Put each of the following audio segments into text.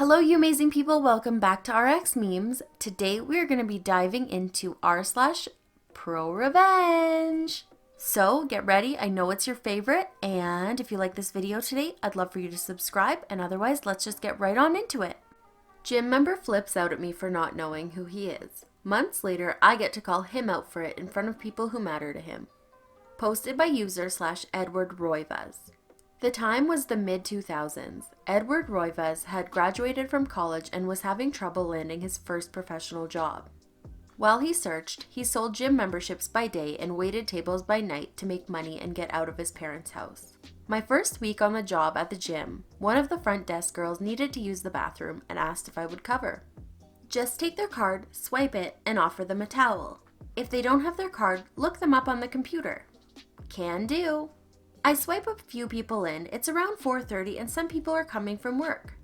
Hello, you amazing people. Welcome back to RXMemes. Today we are going to be diving into r/ProRevenge. So get ready. I know it's your favorite. And if you like this video today, I'd love for you to subscribe. And otherwise, let's just get right on into it. Gym member flips out at me for not knowing who he is. Months later, I get to call him out for it in front of people who matter to him. Posted by user/Edward Roivas. The time was the mid-2000s. Edward Roivas had graduated from college and was having trouble landing his first professional job. While he searched, he sold gym memberships by day and waited tables by night to make money and get out of his parents' house. My first week on the job at the gym, one of the front desk girls needed to use the bathroom and asked if I would cover. Just take their card, swipe it, and offer them a towel. If they don't have their card, look them up on the computer. Can do. I swipe a few people in. It's around 4:30 and some people are coming from work.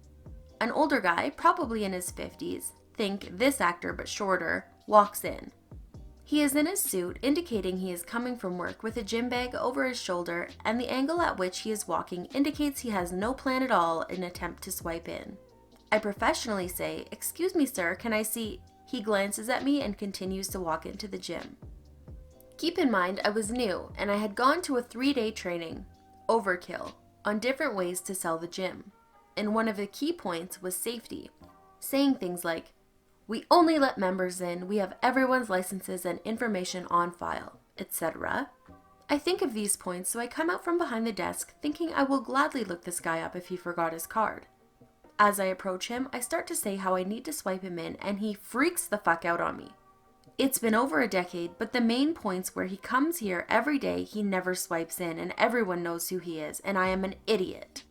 An older guy, probably in his 50s, think this actor but shorter, walks in. He is in his suit, indicating he is coming from work with a gym bag over his shoulder, and the angle at which he is walking indicates he has no plan at all in an attempt to swipe in. I professionally say, "Excuse me, sir, can I see?" He glances at me and continues to walk into the gym. Keep in mind, I was new, and I had gone to a 3-day training, overkill, on different ways to sell the gym. And one of the key points was safety, saying things like, "We only let members in, we have everyone's licenses and information on file," etc. I think of these points, so I come out from behind the desk thinking I will gladly look this guy up if he forgot his card. As I approach him, I start to say how I need to swipe him in, and he freaks the fuck out on me. It's been over a decade, but the main points where he comes here every day, he never swipes in, and everyone knows who he is, and I am an idiot.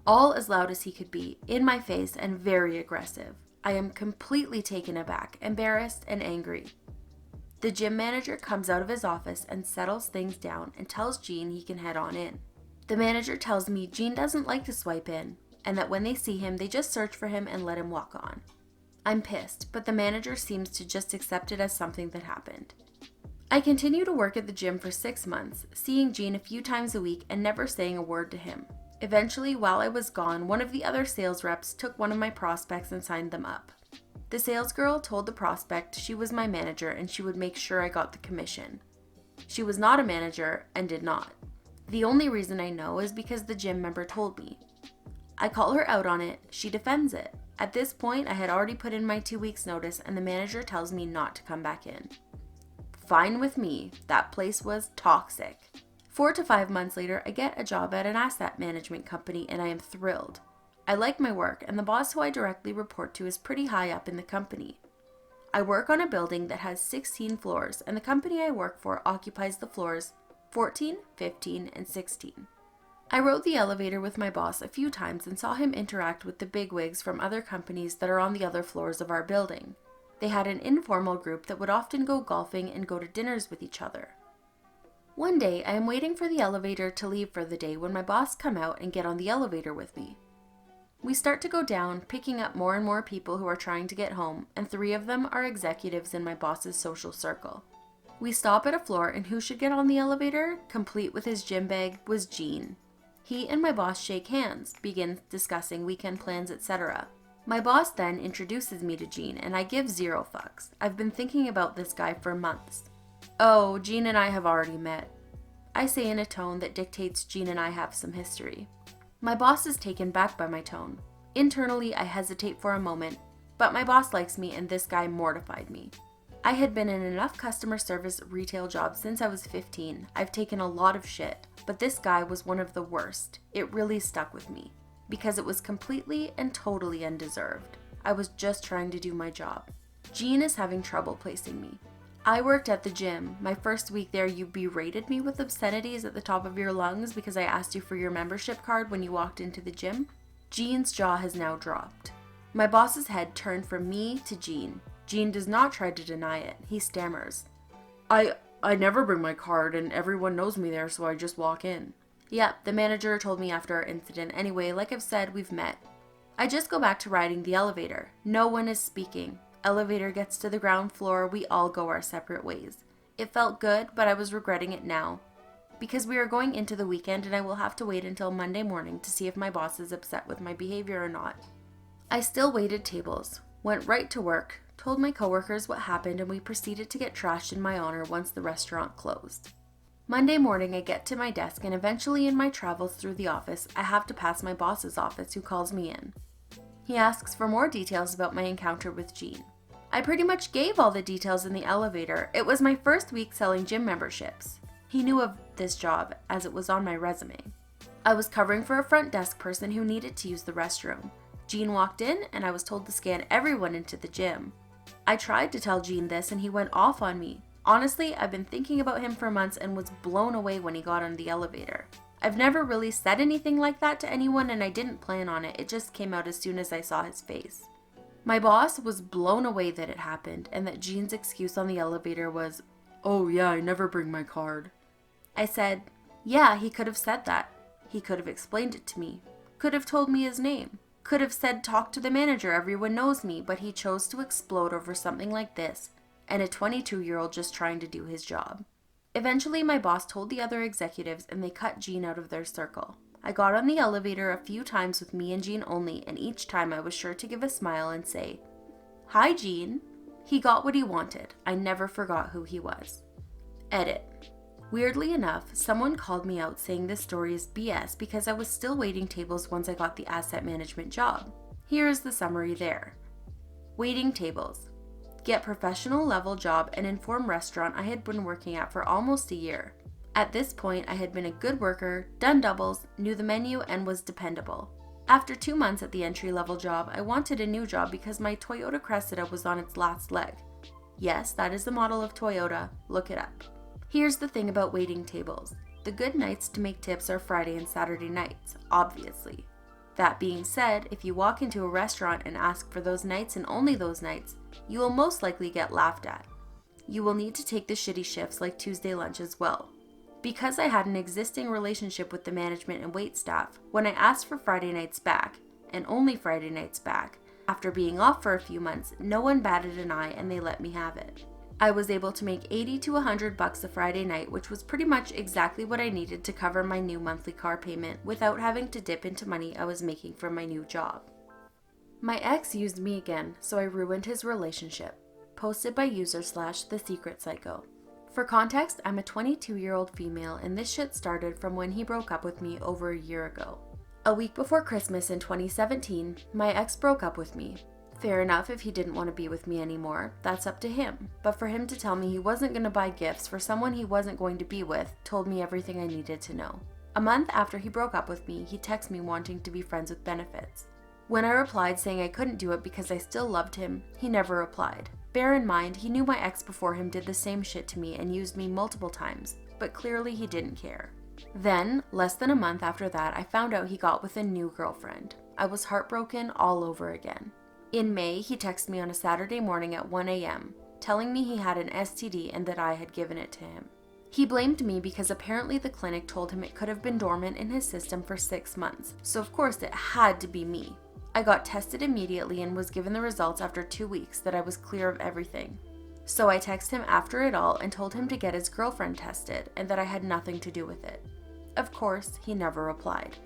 All as loud as he could be, in my face, and very aggressive. I am completely taken aback, embarrassed, and angry. The gym manager comes out of his office and settles things down and tells Gene he can head on in. The manager tells me Gene doesn't like to swipe in, and that when they see him, they just search for him and let him walk on. I'm pissed, but the manager seems to just accept it as something that happened. I continue to work at the gym for 6 months, seeing Gene a few times a week and never saying a word to him. Eventually, while I was gone, one of the other sales reps took one of my prospects and signed them up. The sales girl told the prospect she was my manager and she would make sure I got the commission. She was not a manager and did not. The only reason I know is because the gym member told me. I call her out on it, she defends it. At this point, I had already put in my 2 weeks notice and the manager tells me not to come back in. Fine with me, that place was toxic. 4 to 5 months later, I get a job at an asset management company and I am thrilled. I like my work and the boss who I directly report to is pretty high up in the company. I work on a building that has 16 floors and the company I work for occupies the floors 14, 15, and 16. I rode the elevator with my boss a few times and saw him interact with the bigwigs from other companies that are on the other floors of our building. They had an informal group that would often go golfing and go to dinners with each other. One day, I am waiting for the elevator to leave for the day when my boss come out and get on the elevator with me. We start to go down, picking up more and more people who are trying to get home, and 3 of them are executives in my boss's social circle. We stop at a floor, and who should get on the elevator, complete with his gym bag, was Gene. He and my boss shake hands, begin discussing weekend plans, etc. My boss then introduces me to Gene, and I give 0 fucks. I've been thinking about this guy for months. "Oh, Gene and I have already met," I say in a tone that dictates Gene and I have some history. My boss is taken back by my tone. Internally, I hesitate for a moment, but my boss likes me and this guy mortified me. I had been in enough customer service retail jobs since I was 15. I've taken a lot of shit, but this guy was one of the worst. It really stuck with me, because it was completely and totally undeserved. I was just trying to do my job. Gene is having trouble placing me. I worked at the gym. My first week there, you berated me with obscenities at the top of your lungs because I asked you for your membership card when you walked into the gym. Gene's jaw has now dropped. My boss's head turned from me to Gene. Gene does not try to deny it. He stammers. I never bring my card and everyone knows me there, so I just walk in." Yep, the manager told me after our incident. Anyway, like I've said, we've met. I just go back to riding the elevator. No one is speaking. Elevator gets to the ground floor. We all go our separate ways. It felt good, but I was regretting it now. Because we are going into the weekend and I will have to wait until Monday morning to see if my boss is upset with my behavior or not. I still waited tables, went right to work, told my coworkers what happened, and we proceeded to get trashed in my honor once the restaurant closed. Monday morning, I get to my desk, and eventually in my travels through the office, I have to pass my boss's office, who calls me in. He asks for more details about my encounter with Jean. I pretty much gave all the details in the elevator. It was my first week selling gym memberships. He knew of this job, as it was on my resume. I was covering for a front desk person who needed to use the restroom. Jean walked in, and I was told to scan everyone into the gym. I tried to tell Jean this, and he went off on me. Honestly, I've been thinking about him for months and was blown away when he got on the elevator. I've never really said anything like that to anyone, and I didn't plan on it. It just came out as soon as I saw his face. My boss was blown away that it happened, and that Jean's excuse on the elevator was, "Oh yeah, I never bring my card." I said, yeah, he could have said that. He could have explained it to me. Could have told me his name. Could have said, talk to the manager, everyone knows me, but he chose to explode over something like this, and a 22-year-old just trying to do his job. Eventually, my boss told the other executives, and they cut Jean out of their circle. I got on the elevator a few times with me and Jean only, and each time I was sure to give a smile and say, "Hi, Jean." He got what he wanted. I never forgot who he was. Edit. Weirdly enough, someone called me out saying this story is BS because I was still waiting tables once I got the asset management job. Here is the summary there. Waiting tables. Get professional level job and inform restaurant I had been working at for almost a year. At this point, I had been a good worker, done doubles, knew the menu, and was dependable. After 2 months at the entry-level job, I wanted a new job because my Toyota Cressida was on its last leg. Yes, that is the model of Toyota. Look it up. Here's the thing about waiting tables. The good nights to make tips are Friday and Saturday nights, obviously. That being said, if you walk into a restaurant and ask for those nights and only those nights, you will most likely get laughed at. You will need to take the shitty shifts like Tuesday lunch as well. Because I had an existing relationship with the management and wait staff, when I asked for Friday nights back, and only Friday nights back, after being off for a few months, no one batted an eye and they let me have it. I was able to make $80 to $100 a Friday night, which was pretty much exactly what I needed to cover my new monthly car payment without having to dip into money I was making from my new job. My ex used me again, so I ruined his relationship. Posted by user/thesecretpsycho. For context, I'm a 22-year-old female, and this shit started from when he broke up with me over a year ago. A week before Christmas in 2017, my ex broke up with me. Fair enough if he didn't want to be with me anymore, that's up to him. But for him to tell me he wasn't going to buy gifts for someone he wasn't going to be with told me everything I needed to know. A month after he broke up with me, he texted me wanting to be friends with benefits. When I replied saying I couldn't do it because I still loved him, he never replied. Bear in mind, he knew my ex before him did the same shit to me and used me multiple times, but clearly he didn't care. Then, less than a month after that, I found out he got with a new girlfriend. I was heartbroken all over again. In May, he texted me on a Saturday morning at 1 a.m., telling me he had an STD and that I had given it to him. He blamed me because apparently the clinic told him it could have been dormant in his system for 6 months, so of course it had to be me. I got tested immediately and was given the results after 2 weeks that I was clear of everything. So I texted him after it all and told him to get his girlfriend tested and that I had nothing to do with it. Of course, he never replied.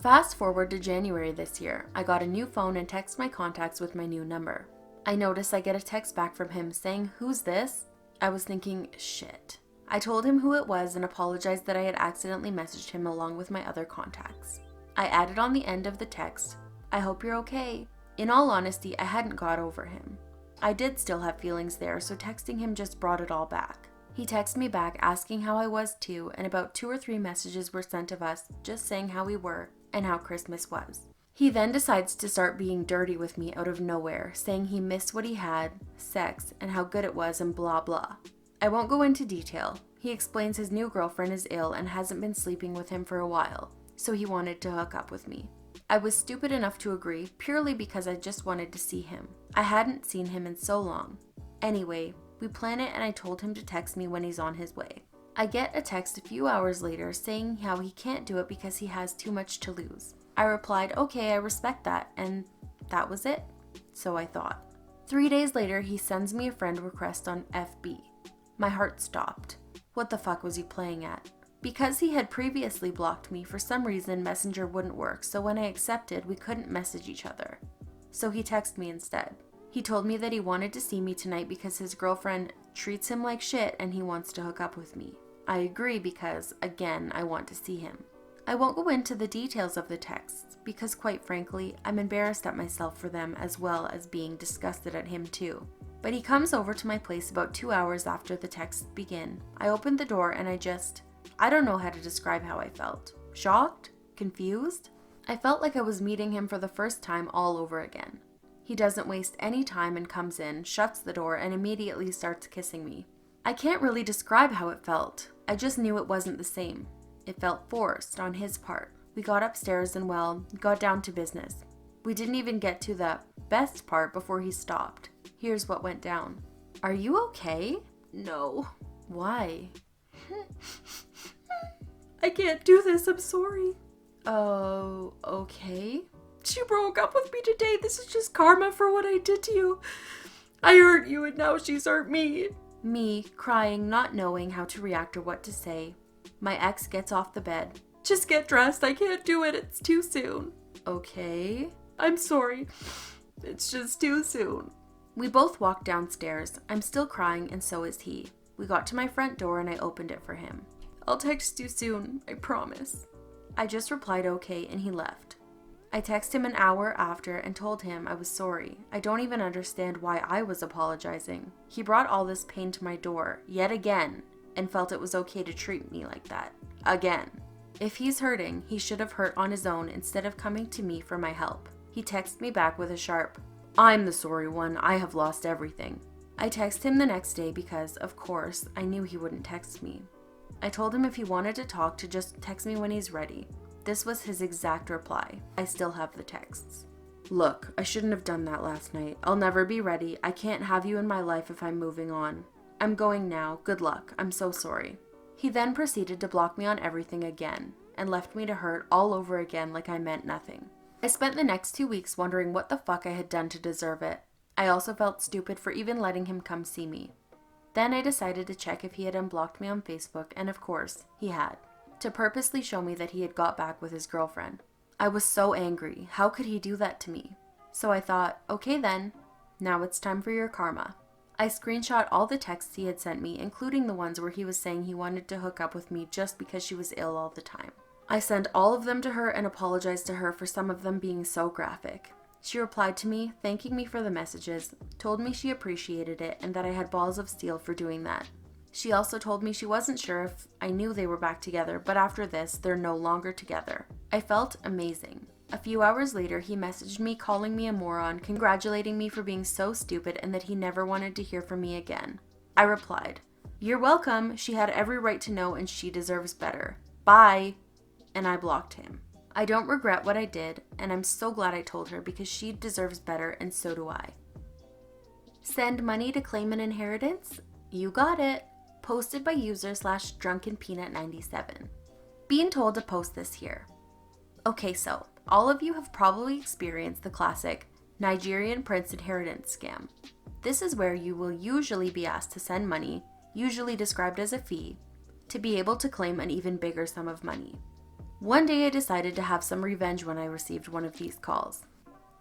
Fast forward to January this year, I got a new phone and text my contacts with my new number. I notice I get a text back from him saying, "Who's this?" I was thinking, shit. I told him who it was and apologized that I had accidentally messaged him along with my other contacts. I added on the end of the text, "I hope you're okay." In all honesty, I hadn't got over him. I did still have feelings there, so texting him just brought it all back. He texted me back asking how I was too, and about 2 or 3 messages were sent of us just saying how we were and how Christmas was. He then decides to start being dirty with me out of nowhere, saying he missed what he had, sex, and how good it was and blah blah. I won't go into detail. He explains his new girlfriend is ill and hasn't been sleeping with him for a while, so he wanted to hook up with me. I was stupid enough to agree purely because I just wanted to see him. I hadn't seen him in so long. Anyway, we plan it and I told him to text me when he's on his way. I get a text a few hours later saying how he can't do it because he has too much to lose. I replied, okay, I respect that, and that was it. So I thought. 3 days later, he sends me a friend request on FB. My heart stopped. What the fuck was he playing at? Because he had previously blocked me, for some reason Messenger wouldn't work, so when I accepted, we couldn't message each other. so he texted me instead. He told me that he wanted to see me tonight because his girlfriend treats him like shit and he wants to hook up with me. I agree because, again, I want to see him. I won't go into the details of the texts because, quite frankly, I'm embarrassed at myself for them as well as being disgusted at him too. But he comes over to my place about 2 hours after the texts begin. I opened the door and I don't know how to describe how I felt. Shocked? Confused? I felt like I was meeting him for the first time all over again. He doesn't waste any time and comes in, shuts the door, and immediately starts kissing me. I can't really describe how it felt. I just knew it wasn't the same. It felt forced on his part. We got upstairs and, well, got down to business. We didn't even get to the best part before he stopped. Here's what went down. Are you okay? No. Why? I can't do this, I'm sorry. Oh, okay. She broke up with me today. This is just karma for what I did to you. I hurt you and now she's hurt me. Me, crying, not knowing how to react or what to say. My ex gets off the bed. Just get dressed. I can't do it. It's too soon. Okay. I'm sorry. It's just too soon. We both walked downstairs. I'm still crying and so is he. We got to my front door and I opened it for him. I'll text you soon. I promise. I just replied okay and he left. I texted him an hour after and told him I was sorry. I don't even understand why I was apologizing. He brought all this pain to my door, yet again, and felt it was okay to treat me like that. Again. If he's hurting, he should have hurt on his own instead of coming to me for my help. He texted me back with a sharp, I'm the sorry one, I have lost everything. I texted him the next day because, of course, I knew he wouldn't text me. I told him if he wanted to talk to just text me when he's ready. This was his exact reply. I still have the texts. Look, I shouldn't have done that last night. I'll never be ready. I can't have you in my life if I'm moving on. I'm going now. Good luck. I'm so sorry. He then proceeded to block me on everything again and left me to hurt all over again like I meant nothing. I spent the next 2 weeks wondering what the fuck I had done to deserve it. I also felt stupid for even letting him come see me. Then I decided to check if he had unblocked me on Facebook, and of course, he had, to purposely show me that he had got back with his girlfriend. I was so angry. How could he do that to me? So I thought, okay then, now it's time for your karma. I screenshot all the texts he had sent me, including the ones where he was saying he wanted to hook up with me just because she was ill all the time. I sent all of them to her and apologized to her for some of them being so graphic. She replied to me, thanking me for the messages, told me she appreciated it and that I had balls of steel for doing that. She also told me she wasn't sure if I knew they were back together, but after this, they're no longer together. I felt amazing. A few hours later, he messaged me calling me a moron, congratulating me for being so stupid and that he never wanted to hear from me again. I replied, "You're welcome. She had every right to know and she deserves better. Bye." And I blocked him. I don't regret what I did, and I'm so glad I told her because she deserves better and so do I. Send money to claim an inheritance? You got it. Posted by user /drunkenpeanut97. Being told to post this here. Okay, so all of you have probably experienced the classic Nigerian prince inheritance scam. This is where you will usually be asked to send money, usually described as a fee, to be able to claim an even bigger sum of money. One day I decided to have some revenge when I received one of these calls.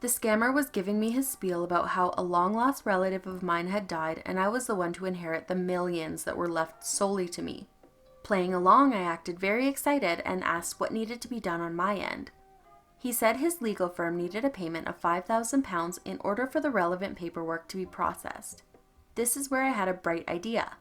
The scammer was giving me his spiel about how a long-lost relative of mine had died and I was the one to inherit the millions that were left solely to me. Playing along, I acted very excited and asked what needed to be done on my end. He said his legal firm needed a payment of £5,000 in order for the relevant paperwork to be processed. This is where I had a bright idea.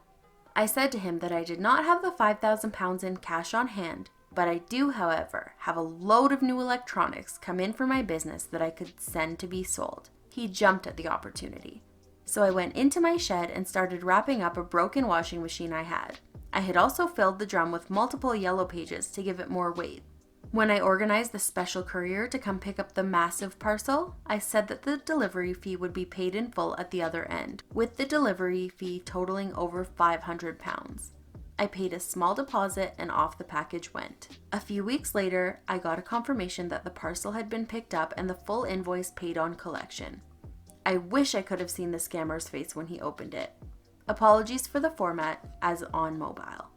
I said to him that I did not have the £5,000 in cash on hand, but I do, however, have a load of new electronics come in for my business that I could send to be sold. He jumped at the opportunity. So I went into my shed and started wrapping up a broken washing machine I had. I had also filled the drum with multiple yellow pages to give it more weight. When I organized the special courier to come pick up the massive parcel, I said that the delivery fee would be paid in full at the other end, with the delivery fee totaling over £500. I paid a small deposit and off the package went. A few weeks later, I got a confirmation that the parcel had been picked up and the full invoice paid on collection. I wish I could have seen the scammer's face when he opened it. Apologies for the format, as on mobile.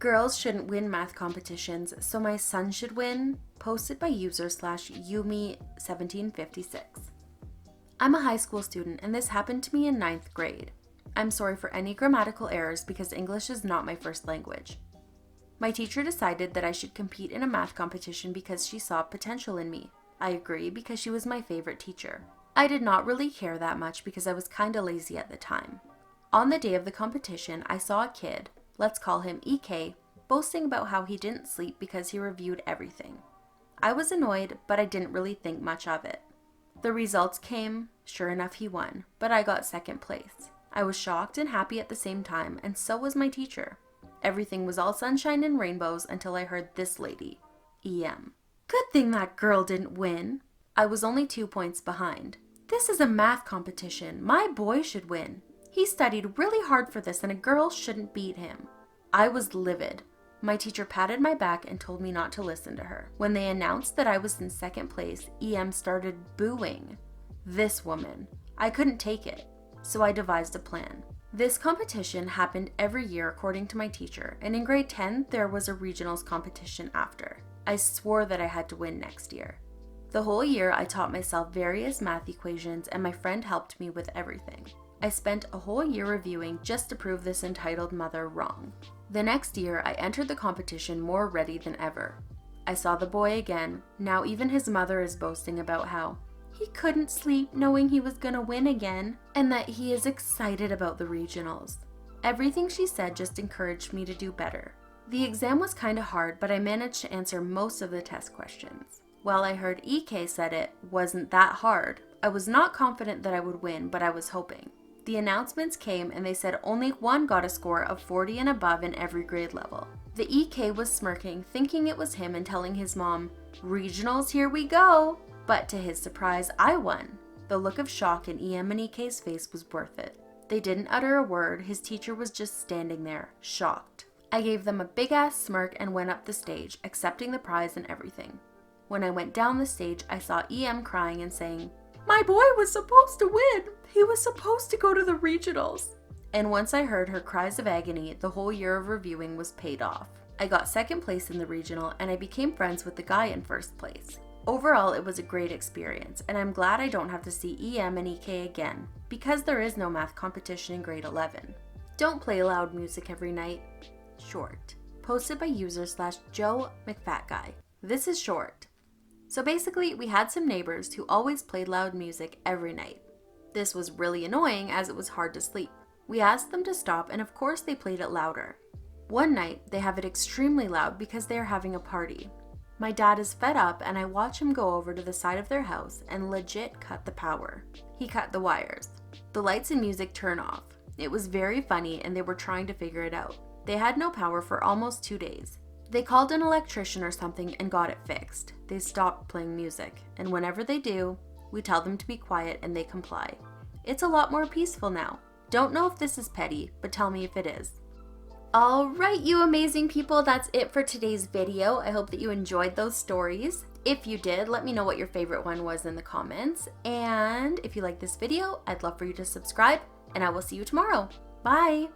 Girls shouldn't win math competitions, so my son should win. Posted by user /Yumi1756. I'm a high school student and this happened to me in 9th grade. I'm sorry for any grammatical errors because English is not my first language. My teacher decided that I should compete in a math competition because she saw potential in me. I agree because she was my favorite teacher. I did not really care that much because I was kinda lazy at the time. On the day of the competition, I saw a kid, let's call him EK, boasting about how he didn't sleep because he reviewed everything. I was annoyed, but I didn't really think much of it. The results came, sure enough he won, but I got 2nd place. I was shocked and happy at the same time, and so was my teacher. Everything was all sunshine and rainbows until I heard this lady, EM. Good thing that girl didn't win. I was only 2 points behind. This is a math competition. My boy should win. He studied really hard for this and a girl shouldn't beat him. I was livid. My teacher patted my back and told me not to listen to her. When they announced that I was in 2nd place, EM started booing. This woman. I couldn't take it, so I devised a plan. This competition happened every year according to my teacher, and in grade 10 there was a regionals competition after. I swore that I had to win next year. The whole year I taught myself various math equations and my friend helped me with everything. I spent a whole year reviewing just to prove this entitled mother wrong. The next year I entered the competition more ready than ever. I saw the boy again. Now even his mother is boasting about how he couldn't sleep knowing he was gonna win again, and that he is excited about the regionals. Everything she said just encouraged me to do better. The exam was kinda hard, but I managed to answer most of the test questions. While I heard EK said it wasn't that hard, I was not confident that I would win, but I was hoping. The announcements came and they said only one got a score of 40 and above in every grade level. The EK was smirking, thinking it was him and telling his mom, "Regionals, here we go!" But to his surprise, I won. The look of shock in EM and EK's face was worth it. They didn't utter a word, his teacher was just standing there, shocked. I gave them a big-ass smirk and went up the stage, accepting the prize and everything. When I went down the stage, I saw EM crying and saying, "My boy was supposed to win! He was supposed to go to the regionals!" And once I heard her cries of agony, the whole year of reviewing was paid off. I got 2nd place in the regional and I became friends with the guy in 1st place. Overall, it was a great experience, and I'm glad I don't have to see EM and EK again, because there is no math competition in grade 11. Don't play loud music every night. Short. Posted by user/Joe McFatGuy. This is short. So basically, we had some neighbors who always played loud music every night. This was really annoying as it was hard to sleep. We asked them to stop, and of course they played it louder. One night, they have it extremely loud because they are having a party. My dad is fed up and I watch him go over to the side of their house and legit cut the power. He cut the wires. The lights and music turn off. It was very funny and they were trying to figure it out. They had no power for almost 2 days. They called an electrician or something and got it fixed. They stopped playing music, and whenever they do, we tell them to be quiet and they comply. It's a lot more peaceful now. Don't know if this is petty, but tell me if it is. Alright, you amazing people, that's it for today's video. I hope that you enjoyed those stories. If you did, let me know what your favorite one was in the comments. And if you like this video, I'd love for you to subscribe, and I will see you tomorrow. Bye!